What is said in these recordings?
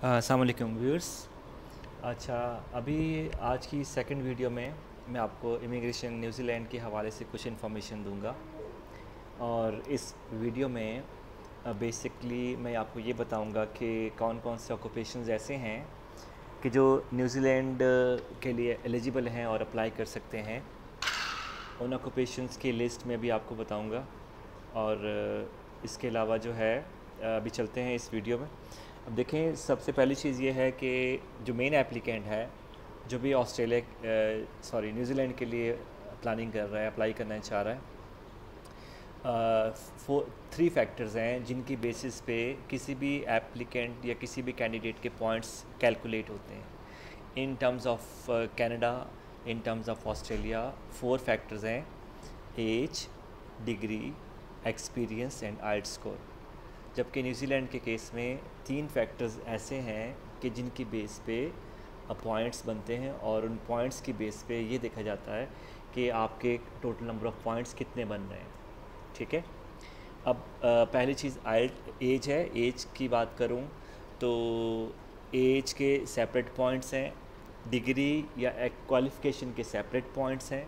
अस्सलाम वालेकुम व्यूअर्स। अच्छा, अभी आज की सेकंड वीडियो में मैं आपको इमिग्रेशन न्यूजीलैंड के हवाले से कुछ इन्फॉर्मेशन दूंगा। और इस वीडियो में बेसिकली मैं आपको ये बताऊंगा कि कौन कौन से ऑक्यूपेशंस ऐसे हैं कि जो न्यूजीलैंड के लिए एलिजिबल हैं और अप्लाई कर सकते हैं। उन ऑक्यूपेशंस की लिस्ट में भी आपको बताऊंगा। और इसके अलावा जो है अभी चलते हैं इस वीडियो में। अब देखें, सबसे पहली चीज़ ये है कि जो मेन एप्लीकेंट है, जो भी न्यूजीलैंड के लिए प्लानिंग कर रहा है, अप्लाई करना चाह रहा है, थ्री फैक्टर्स हैं जिनकी बेसिस पे किसी भी एप्लीकेंट या किसी भी कैंडिडेट के पॉइंट्स कैलकुलेट होते हैं। In terms of Canada, in terms of Australia, four factors हैं: age, degree, experience and IELTS score. जबकि न्यूजीलैंड के केस में तीन फैक्टर्स ऐसे हैं कि जिनकी बेस पे पॉइंट्स बनते हैं, और उन पॉइंट्स की बेस पे ये देखा जाता है कि आपके टोटल नंबर ऑफ़ पॉइंट्स कितने बन रहे हैं। ठीक है। अब पहली चीज़ एज है। एज की बात करूं तो एज के सेपरेट पॉइंट्स हैं, डिग्री या क्वालिफ़िकेशन के सेपरेट पॉइंट्स हैं,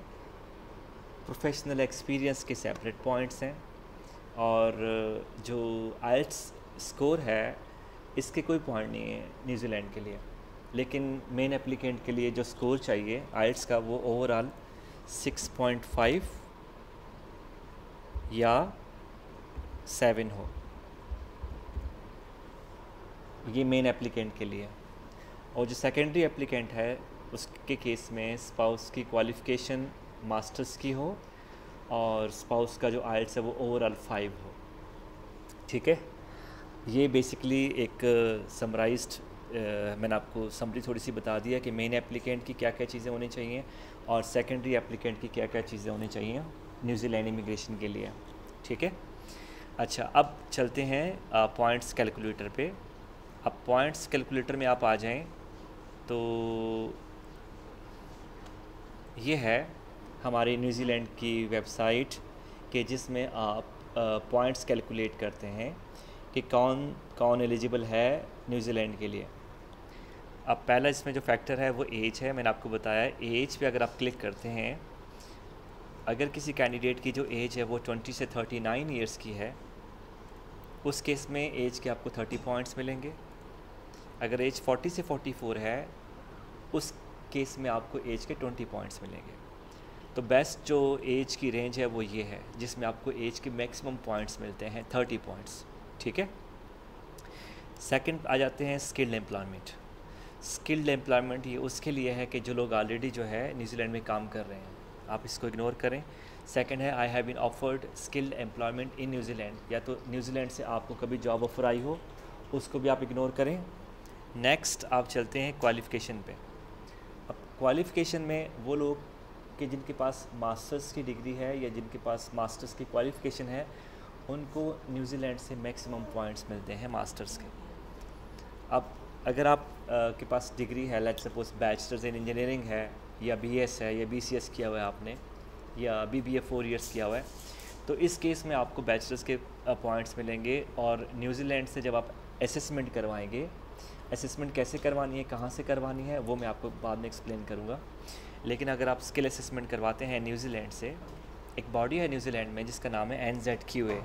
प्रोफेशनल एक्सपीरियंस के सेपरेट पॉइंट्स हैं, और जो आइल्ट्स स्कोर है इसके कोई पॉइंट नहीं है न्यूजीलैंड के लिए। लेकिन मेन एप्लीकेंट के लिए जो स्कोर चाहिए आइल्ट्स का, वो ओवरऑल 6.5 या 7 हो। ये मेन एप्लीकेंट के लिए। और जो सेकेंडरी एप्लीकेंट है उसके केस में स्पाउस की क्वालिफ़िकेशन मास्टर्स की हो, और स्पाउस का जो आइल्ट्स है वो ओवरऑल 5 हो। ठीक है। ये बेसिकली एक समराइज्ड मैंने आपको समरी थोड़ी सी बता दिया कि मेन एप्लीकेंट की क्या क्या चीज़ें होनी चाहिए और सेकेंडरी एप्लीकेंट की क्या क्या चीज़ें होनी चाहिए न्यूजीलैंड इमिग्रेशन के लिए। ठीक है। अच्छा, अब चलते हैं पॉइंट्स कैलकुलेटर पे। अब पॉइंट्स कैलकुलेटर में आप आ जाएं तो ये है हमारी न्यूजीलैंड की वेबसाइट के जिसमें आप पॉइंट्स कैलकुलेट करते हैं कि कौन कौन एलिजिबल है न्यूजीलैंड के लिए। अब पहला इसमें जो फैक्टर है वो एज है। मैंने आपको बताया, एज पे अगर आप क्लिक करते हैं, अगर किसी कैंडिडेट की जो एज है वो 20 से 39 इयर्स की है, उस केस में एज के आपको 30 पॉइंट्स मिलेंगे। अगर एज 40 से 44 है, उस केस में आपको एज के 20 पॉइंट्स मिलेंगे। तो बेस्ट जो एज की रेंज है वो ये है जिसमें आपको एज के मैक्सिमम पॉइंट्स मिलते हैं, 30 पॉइंट्स। ठीक है। सेकंड आ जाते हैं स्किल्ड एम्प्लॉयमेंट। स्किल्ड एम्प्लॉयमेंट ये उसके लिए है कि जो लोग ऑलरेडी जो है न्यूजीलैंड में काम कर रहे हैं, आप इसको इग्नोर करें। सेकंड है I have been offered skilled employment in New Zealand, या तो न्यूजीलैंड से आपको कभी जॉब ऑफर आई हो, उसको भी आप इग्नोर करें। नेक्स्ट आप चलते हैं क्वालिफ़िकेशन पे। अब क्वालिफ़िकेशन में वो लोग कि जिनके पास मास्टर्स की डिग्री है या जिनके पास मास्टर्स की क्वालिफ़िकेशन है, उनको न्यूजीलैंड से मैक्सिमम पॉइंट्स मिलते हैं मास्टर्स के। अब अगर आप के पास डिग्री है, let's suppose bachelors in engineering है, या बीएस है, या बीसीएस किया हुआ है आपने, या बीबीए 4 इयर्स किया हुआ है, तो इस केस में आपको बैचलर्स के पॉइंट्स मिलेंगे। और न्यूजीलैंड से जब आप असेसमेंट करवाएंगे, असेसमेंट कैसे करवानी है, कहाँ से करवानी है, वो मैं आपको बाद में एक्सप्लेन करूँगा। लेकिन अगर आप स्किल असेसमेंट करवाते हैं न्यूजीलैंड से, एक बॉडी है न्यूजीलैंड में जिसका नाम है NZQA।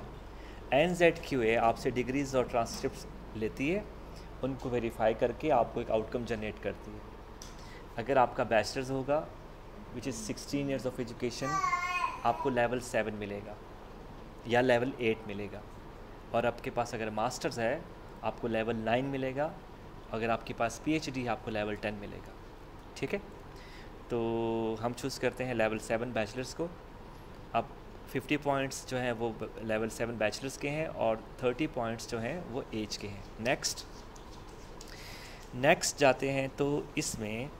NZQA आपसे डिग्रीज़ और ट्रांसक्रिप्ट्स लेती है, उनको वेरीफाई करके आपको एक आउटकम जनरेट करती है। अगर आपका बैचलर्स होगा which is 16 years of education, आपको लेवल 7 मिलेगा या लेवल 8 मिलेगा। और आपके पास अगर मास्टर्स है आपको लेवल 9 मिलेगा। अगर आपके पास PhD है आपको लेवल 10 मिलेगा। ठीक है। तो हम चूज़ करते हैं लेवल 7 बैचलर्स को। अब 50 पॉइंट्स जो हैं वो लेवल 7 बैचलर्स के हैं, और 30 पॉइंट्स जो हैं वो एज के हैं। नेक्स्ट जाते हैं तो इसमें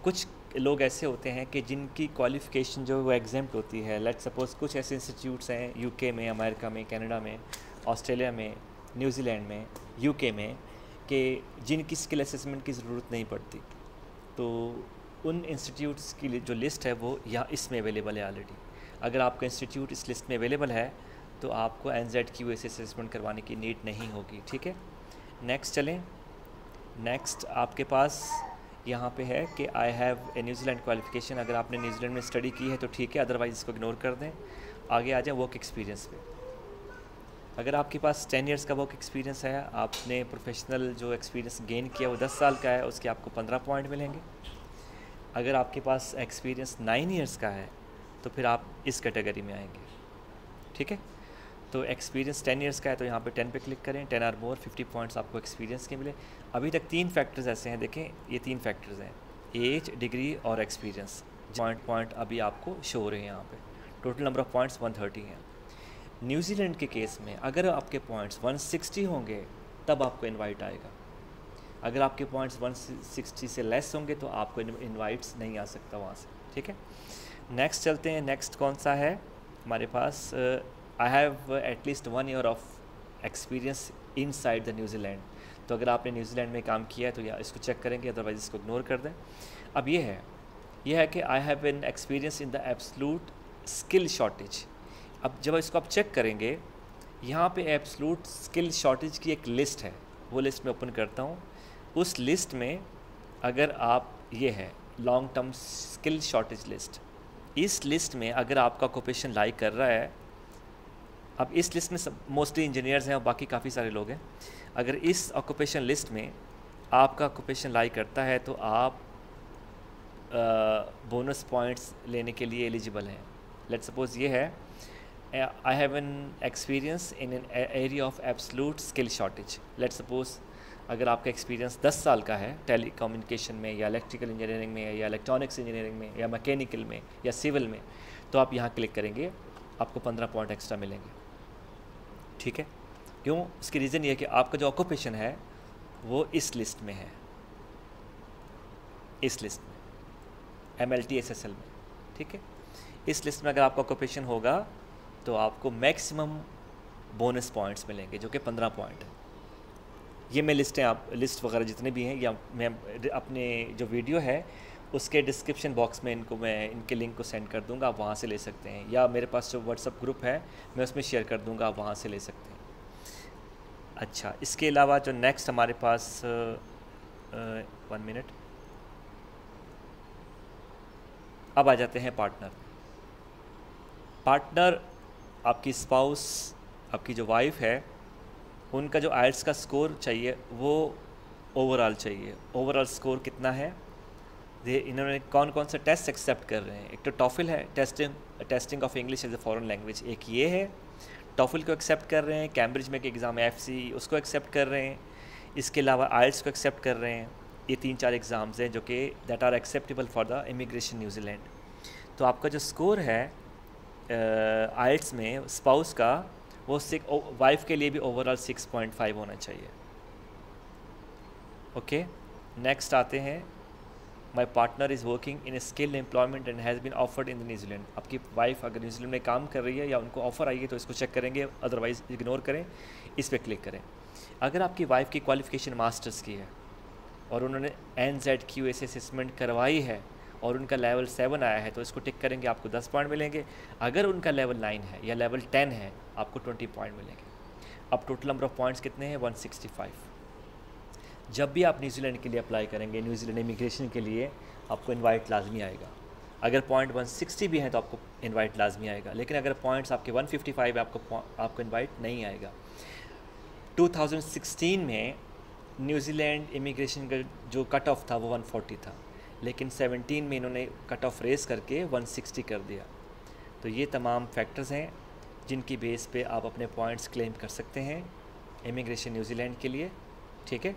कुछ लोग ऐसे होते हैं कि जिनकी क्वालिफ़िकेशन जो वो एग्जेम्प्ट होती है। लेट्स सपोज कुछ ऐसे इंस्टीट्यूट्स हैं यूके में, अमेरिका में, कनाडा में, ऑस्ट्रेलिया में, न्यूजीलैंड में, यूके में, कि जिनकी स्किल असेसमेंट की ज़रूरत नहीं पड़ती। तो उन इंस्टीट्यूट्स की जो लिस्ट है वो यहाँ इसमें अवेलेबल है ऑलरेडी। अगर आपका इंस्टीट्यूट इस लिस्ट में अवेलेबल है तो आपको NZQA से असेसमेंट करवाने की नीड नहीं होगी। ठीक है। नेक्स्ट चलें। नेक्स्ट आपके पास यहाँ पे है कि I have a New Zealand qualification. अगर आपने न्यूजीलैंड में स्टडी की है तो ठीक है, अदरवाइज़ इसको इग्नोर कर दें। आगे आ जाए वर्क एक्सपीरियंस पे। अगर आपके पास 10 इयर्स का वर्क एक्सपीरियंस है, आपने प्रोफेशनल जो एक्सपीरियंस गेन किया वो 10 साल का है, उसके आपको 15 पॉइंट मिलेंगे। अगर आपके पास एक्सपीरियंस 9 इयर्स का है तो फिर आप इस कैटेगरी में आएंगे, ठीक है। तो एक्सपीरियंस 10 इयर्स का है तो यहाँ पे 10 पे क्लिक करें, 10 और मोर 50 पॉइंट्स आपको एक्सपीरियंस के मिले। अभी तक 3 फैक्टर्स ऐसे हैं, देखें ये 3 फैक्टर्स हैं, एज, डिग्री और एक्सपीरियंस। पॉइंट अभी आपको शो हो रहे हैं यहाँ पे। टोटल नंबर ऑफ़ पॉइंट्स 130 हैं। न्यूजीलैंड के केस में अगर आपके पॉइंट्स 160 होंगे तब आपको इन्वाइट आएगा। अगर आपके पॉइंट्स 160 से लेस होंगे तो आपको इन्वाइट्स नहीं आ सकता वहाँ से, ठीक है। नेक्स्ट चलते हैं। नेक्स्ट कौन सा है हमारे पास? I have at least 1 year of experience inside the New Zealand. तो अगर आपने न्यूजीलैंड में काम किया है तो या इसको चेक करेंगे, अदरवाइज इसको इग्नोर कर दें। अब ये है कि I have an experience in the absolute skill shortage. अब जब इसको आप चेक करेंगे, यहाँ पे एब्सलूट स्किल शॉर्टेज की एक लिस्ट है, वो लिस्ट मैं ओपन करता हूँ। उस लिस्ट में अगर आप, ये है long term skill shortage list, इस लिस्ट में अगर आपका ऑक्यूपेशन लाई कर रहा है, अब इस लिस्ट में मोस्टली इंजीनियर्स हैं और बाकी काफ़ी सारे लोग हैं। अगर इस ऑक्यूपेशन लिस्ट में आपका ऑक्यूपेशन लाई करता है तो आप बोनस पॉइंट्स लेने के लिए एलिजिबल हैं। लेट्स सपोज ये है, I have an experience in an area of absolute skill shortage. Let's suppose अगर आपका एक्सपीरियंस 10 साल का है टेली कम्युनिकेशन में या इलेक्ट्रिकल इंजीनियरिंग में या इलेक्ट्रॉनिक्स इंजीनियरिंग में या मैकेनिकल में या सिविल में, तो आप यहाँ क्लिक करेंगे, आपको 15 पॉइंट एक्स्ट्रा मिलेंगे, ठीक है। क्यों? इसकी रीज़न ये है कि आपका जो ऑक्यूपेशन है वो इस लिस्ट में है, इस लिस्ट में MLT SSL में, ठीक है। इस लिस्ट में अगर आपका ऑक्यूपेशन होगा तो आपको मैक्सिमम बोनस पॉइंट्स मिलेंगे जो कि 15 पॉइंट है। ये मैं लिस्ट वगैरह जितने भी हैं, या मैं अपने जो वीडियो है उसके डिस्क्रिप्शन बॉक्स में मैं इनके लिंक को सेंड कर दूंगा, आप वहाँ से ले सकते हैं, या मेरे पास जो व्हाट्सअप ग्रुप है मैं उसमें शेयर कर दूंगा, आप वहाँ से ले सकते हैं। अच्छा, इसके अलावा जो नेक्स्ट हमारे पास 1 मिनट, अब आ जाते हैं पार्टनर। आपकी स्पाउस, आपकी जो वाइफ है, उनका जो आइल्स का स्कोर चाहिए वो ओवरऑल चाहिए। ओवरऑल स्कोर कितना है? इन्होंने कौन कौन से टेस्ट एक्सेप्ट कर रहे हैं? एक तो टॉफिल है, testing of English as a foreign language, एक ये है, टॉफिल को एक्सेप्ट कर रहे हैं। कैम्ब्रिज में एक एग्ज़ाम है FC, उसको एक्सेप्ट कर रहे हैं। इसके अलावा आइल्स को एक्सेप्ट कर रहे हैं। ये 3-4 एग्ज़ाम्स हैं जो कि that are acceptable for the immigration New Zealand. तो आपका जो स्कोर है आइल्स में स्पाउस का, वो वाइफ के लिए भी ओवरऑल 6.5 होना चाहिए। ओके, नेक्स्ट आते हैं, my partner is working in a skilled employment and has been offered in the New Zealand. आपकी वाइफ अगर न्यूजीलैंड में काम कर रही है या उनको ऑफ़र आई है तो इसको चेक करेंगे, अदरवाइज़ इग्नोर करें, इस पर क्लिक करें। अगर आपकी वाइफ की क्वालिफ़िकेशन मास्टर्स की है और उन्होंने NZQA असेसमेंट करवाई है और उनका लेवल 7 आया है तो इसको टिक करेंगे, आपको 10 पॉइंट मिलेंगे। अगर उनका लेवल 9 है या लेवल 10 है, आपको 20 पॉइंट मिलेंगे। अब टोटल नंबर ऑफ़ पॉइंट्स कितने हैं? 165। जब भी आप न्यूजीलैंड के लिए अप्लाई करेंगे, न्यूजीलैंड इमिग्रेशन के लिए, आपको इनवाइट लाजमी आएगा। अगर पॉइंट 160 भी हैं तो आपको इनवाइट लाजमी आएगा, लेकिन अगर पॉइंट्स आपके 155 है आपको इनवाइट नहीं आएगा। 2016 में न्यूजीलैंड इमिग्रेशन का जो कट ऑफ था वो 140 था, लेकिन 17 में इन्होंने कट ऑफ रेस करके 160 कर दिया। तो ये तमाम फैक्टर्स हैं जिनकी बेस पे आप अपने पॉइंट्स क्लेम कर सकते हैं इमिग्रेशन न्यूजीलैंड के लिए, ठीक है।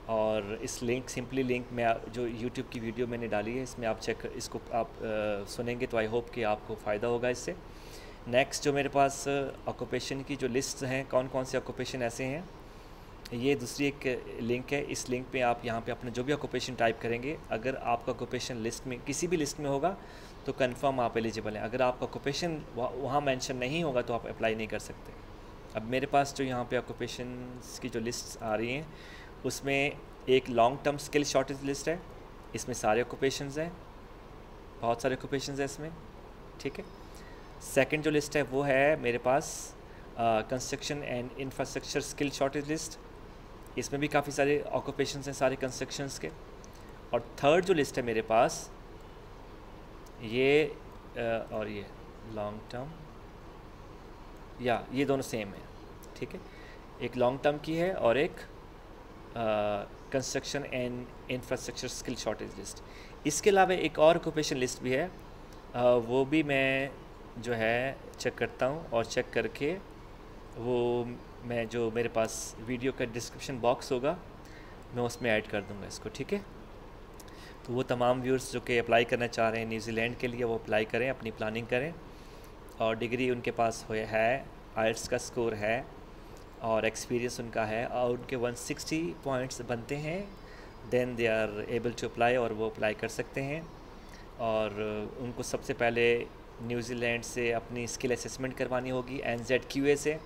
और इस सिंपली लिंक में जो YouTube की वीडियो मैंने डाली है, इसमें आप इसको आप सुनेंगे तो आई होप कि आपको फ़ायदा होगा इससे। नेक्स्ट जो मेरे पास ऑक्यूपेशन की जो लिस्ट हैं, कौन कौन से ऑक्यूपेशन ऐसे हैं, ये दूसरी एक लिंक है। इस लिंक पे आप यहाँ पे अपने जो भी ऑक्यूपेशन टाइप करेंगे, अगर आपका ऑक्यूपेशन लिस्ट में किसी भी लिस्ट में होगा तो कंफर्म आप एलिजिबल हैं। अगर आपका ऑक्यूपेशन वहाँ मेंशन नहीं होगा तो आप अप्लाई नहीं कर सकते। अब मेरे पास जो यहाँ पे ऑक्यूपेशन की जो लिस्ट आ रही हैं, उसमें एक long term skill shortage list है, इसमें सारे ऑक्यूपेशंस हैं, बहुत सारे ऑक्यूपेशंस हैं इसमें, ठीक है। सेकंड जो लिस्ट है वो है मेरे पास construction and infrastructure skill shortage list, इसमें भी काफ़ी सारे ऑक्यूपेशंस हैं सारे कंस्ट्रक्शंस के। और थर्ड जो लिस्ट है मेरे पास ये और ये लॉन्ग टर्म, या ये दोनों सेम है, ठीक है। एक लॉन्ग टर्म की है और एक construction and infrastructure skill shortage list. इसके अलावा एक और ऑक्यूपेशन लिस्ट भी है, वो भी मैं जो है चेक करता हूँ, और चेक करके वो मैं जो मेरे पास वीडियो का डिस्क्रिप्शन बॉक्स होगा मैं उसमें ऐड कर दूँगा इसको, ठीक है। तो वो तमाम व्यूअर्स जो कि अप्लाई करना चाह रहे हैं न्यूजीलैंड के लिए वो अप्लाई करें, अपनी प्लानिंग करें, और डिग्री उनके पास है, आइल्स का स्कोर है और एक्सपीरियंस उनका है, और उनके 160 पॉइंट्स बनते हैं, then they are able to apply, और वो अप्लाई कर सकते हैं। और उनको सबसे पहले न्यूजीलैंड से अपनी स्किल असेसमेंट करवानी होगी NZQA से।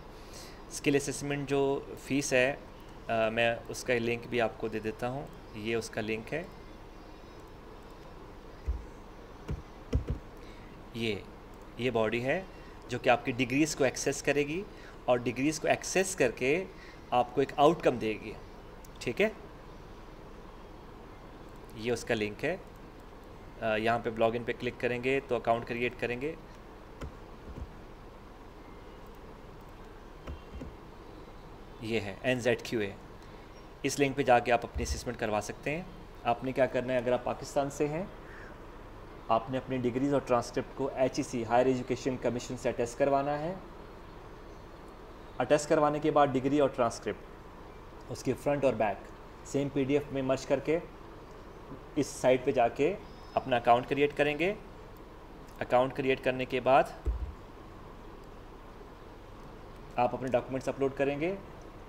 स्किल असेसमेंट जो फ़ीस है मैं उसका लिंक भी आपको दे देता हूँ, ये उसका लिंक है, ये बॉडी है जो कि आपकी डिग्रीज़ को एक्सेस करेगी, और डिग्रीज़ को एक्सेस करके आपको एक आउटकम देगी, ठीक है। ये उसका लिंक है, यहाँ पे लॉगिन पे क्लिक करेंगे तो अकाउंट क्रिएट करेंगे, ये है NZQA। इस लिंक पे जाके आप अपनी असेसमेंट करवा सकते हैं। आपने क्या करना है, अगर आप पाकिस्तान से हैं, आपने अपनी डिग्रीज़ और ट्रांसक्रिप्ट को HEC हायर एजुकेशन कमीशन से अटेस्ट करवाना है। अटेस्ट करवाने के बाद डिग्री और ट्रांसक्रिप्ट उसकी फ्रंट और बैक सेम PDF में मर्ज करके इस साइट पे जाके अपना अकाउंट क्रिएट करेंगे। अकाउंट क्रिएट करने के बाद आप अपने डॉक्यूमेंट्स अपलोड करेंगे,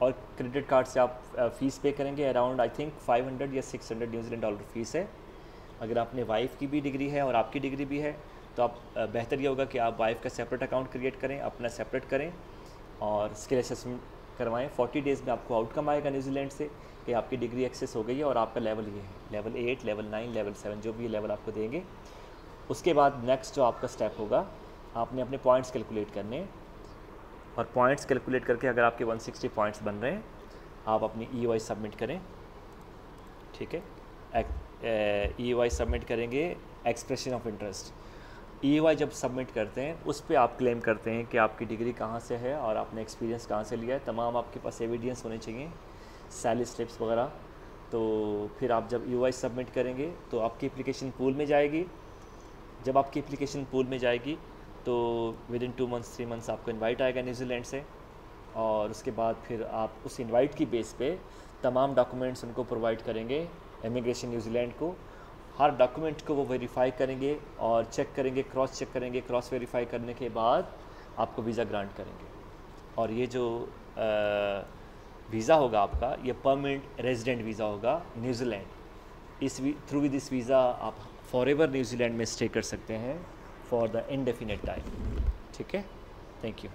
और क्रेडिट कार्ड से आप फ़ीस पे करेंगे। अराउंड आई थिंक 500 या 600 न्यूजीलैंड डॉलर फ़ीस है। अगर आपने वाइफ की भी डिग्री है और आपकी डिग्री भी है तो आप बेहतर ये होगा कि आप वाइफ का सेपरेट अकाउंट क्रिएट करें, अपना सेपरेट करें, और स्किल असेसमेंट करवाएं। 40 डेज़ में आपको आउटकम आएगा न्यूजीलैंड से कि आपकी डिग्री एक्सेस हो गई है और आपका लेवल ये है, लेवल 8, लेवल 9, लेवल 7, जो भी लेवल आपको देंगे। उसके बाद नेक्स्ट जो आपका स्टेप होगा, आपने अपने पॉइंट्स कैलकुलेट करने, और पॉइंट्स कैलकुलेट करके अगर आपके 160 पॉइंट्स बन रहे हैं, आप अपनी EOI सबमिट करें, ठीक है। EOI सबमिट करेंगे, एक्सप्रेशन ऑफ इंटरेस्ट। EOI जब सबमिट करते हैं उस पर आप क्लेम करते हैं कि आपकी डिग्री कहाँ से है और आपने एक्सपीरियंस कहाँ से लिया है। तमाम आपके पास एविडेंस होने चाहिए, सैलरी स्लिप्स वगैरह। तो फिर आप जब EOI सबमिट करेंगे तो आपकी एप्लीकेशन पूल में जाएगी। जब आपकी एप्लीकेशन पूल में जाएगी तो विदिन 2 मंथ्स 3 मंथ्स आपको इनवाइट आएगा न्यूजीलैंड से, और उसके बाद फिर आप उस इनवाइट की बेस पे तमाम डॉक्यूमेंट्स उनको प्रोवाइड करेंगे, इमिग्रेशन न्यूजीलैंड को। हर डॉक्यूमेंट को वो वेरीफाई करेंगे और चेक करेंगे, क्रॉस चेक करेंगे। क्रॉस वेरीफाई करने के बाद आपको वीज़ा ग्रांट करेंगे, और ये जो वीज़ा होगा आपका, ये परमानेंट रेजिडेंट वीज़ा होगा न्यूजीलैंड। इस थ्रू दिस वीज़ा आप फॉरएवर न्यूजीलैंड में स्टे कर सकते हैं फॉर द इनडेफिनेट टाइम, ठीक है। Thank you.